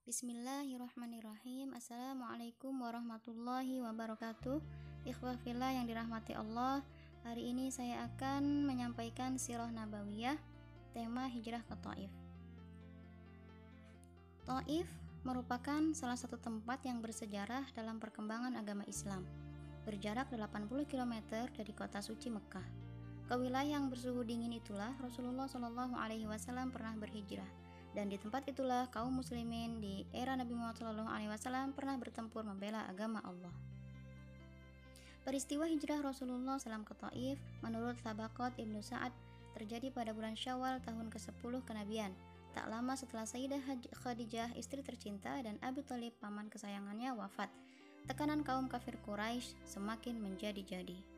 Bismillahirrahmanirrahim. Assalamualaikum warahmatullahi wabarakatuh. Ikhwah fillah yang dirahmati Allah, hari ini saya akan menyampaikan sirah nabawiyah, tema hijrah ke Taif. Taif merupakan salah satu tempat yang bersejarah dalam perkembangan agama Islam. Berjarak 80 km dari kota suci Mekah. Ke wilayah yang bersuhu dingin itulah Rasulullah SAW pernah berhijrah. Dan di tempat itulah kaum muslimin di era Nabi Muhammad SAW pernah bertempur membela agama Allah. Peristiwa hijrah Rasulullah SAW ke Taif menurut Tabaqat Ibnu Sa'ad terjadi pada bulan Syawal tahun ke-10 kenabian, tak lama setelah Sayyidah Khadijah, istri tercinta, dan Abu Thalib, paman kesayangannya, wafat. Tekanan kaum kafir Quraisy semakin menjadi-jadi.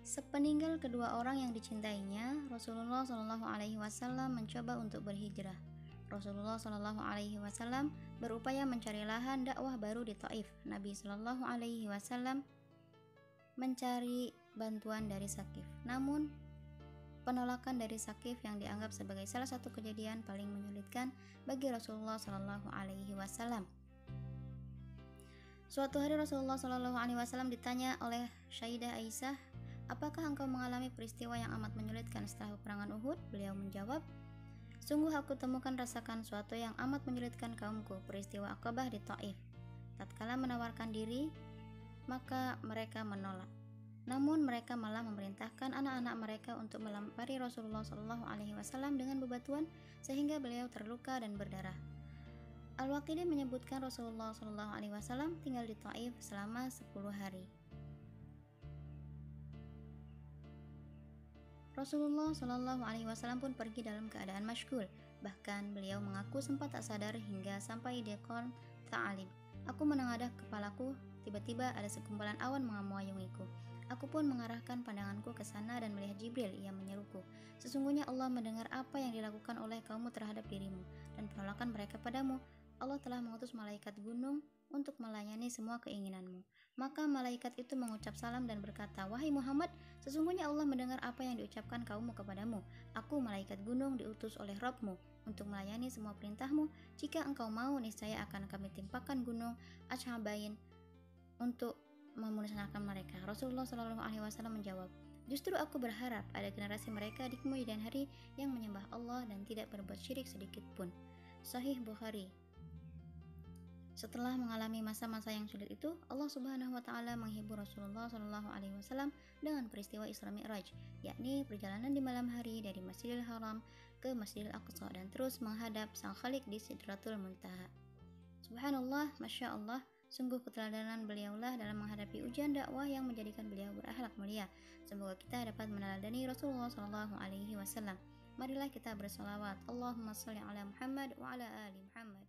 Sepeninggal kedua orang yang dicintainya, Rasulullah SAW mencoba untuk berhijrah. Rasulullah SAW berupaya mencari lahan dakwah baru di Taif. Nabi SAW mencari bantuan dari Saqif. Namun, penolakan dari Saqif yang dianggap sebagai salah satu kejadian paling menyulitkan bagi Rasulullah SAW. Suatu hari Rasulullah SAW ditanya oleh Sayyidah Aisyah, "Apakah engkau mengalami peristiwa yang amat menyulitkan setelah peperangan Uhud?" Beliau menjawab, "Sungguh aku temukan rasakan suatu yang amat menyulitkan kaumku, peristiwa Aqabah di Taif. Tatkala menawarkan diri, maka mereka menolak. Namun mereka malah memerintahkan anak-anak mereka untuk melempari Rasulullah SAW dengan bebatuan sehingga beliau terluka dan berdarah." Al-Waqidi menyebutkan Rasulullah SAW tinggal di Taif selama 10 hari. Rasulullah SAW pun pergi dalam keadaan masyghul. Bahkan beliau mengaku sempat tak sadar hingga sampai di Qarn Ta'alib. "Aku menengadah kepalaku, tiba-tiba ada sekumpulan awan mengamuayungiku. Aku pun mengarahkan pandanganku ke sana dan melihat Jibril. Ia menyeruku, 'Sesungguhnya Allah mendengar apa yang dilakukan oleh kaummu terhadap dirimu dan penolakan mereka padamu. Allah telah mengutus malaikat gunung untuk melayani semua keinginanmu.' Maka malaikat itu mengucap salam dan berkata, 'Wahai Muhammad, sesungguhnya Allah mendengar apa yang diucapkan kaummu kepadamu. Aku, malaikat gunung, diutus oleh Rabbmu untuk melayani semua perintahmu. Jika engkau mau, niscaya akan kami timpakan gunung Ashabain untuk memusnahkan mereka.' Rasulullah SAW menjawab, 'Justru aku berharap ada generasi mereka di kemudian hari yang menyembah Allah dan tidak berbuat syirik sedikit pun.' Sahih Bukhari. Setelah mengalami masa-masa yang sulit itu, Allah Subhanahu wa Ta'ala menghibur Rasulullah SAW dengan peristiwa Isra Mi'raj, yakni perjalanan di malam hari dari Masjidil Haram ke Masjidil Aqsa dan terus menghadap Sang Khalik di Sidratul Muntaha. Subhanallah, Masya Allah, sungguh keteladanan beliaulah dalam menghadapi ujian dakwah yang menjadikan beliau berakhlak mulia. Semoga kita dapat meneladani Rasulullah SAW. Marilah kita bersolawat. Allahumma sholli ala Muhammad wa ala ali Muhammad.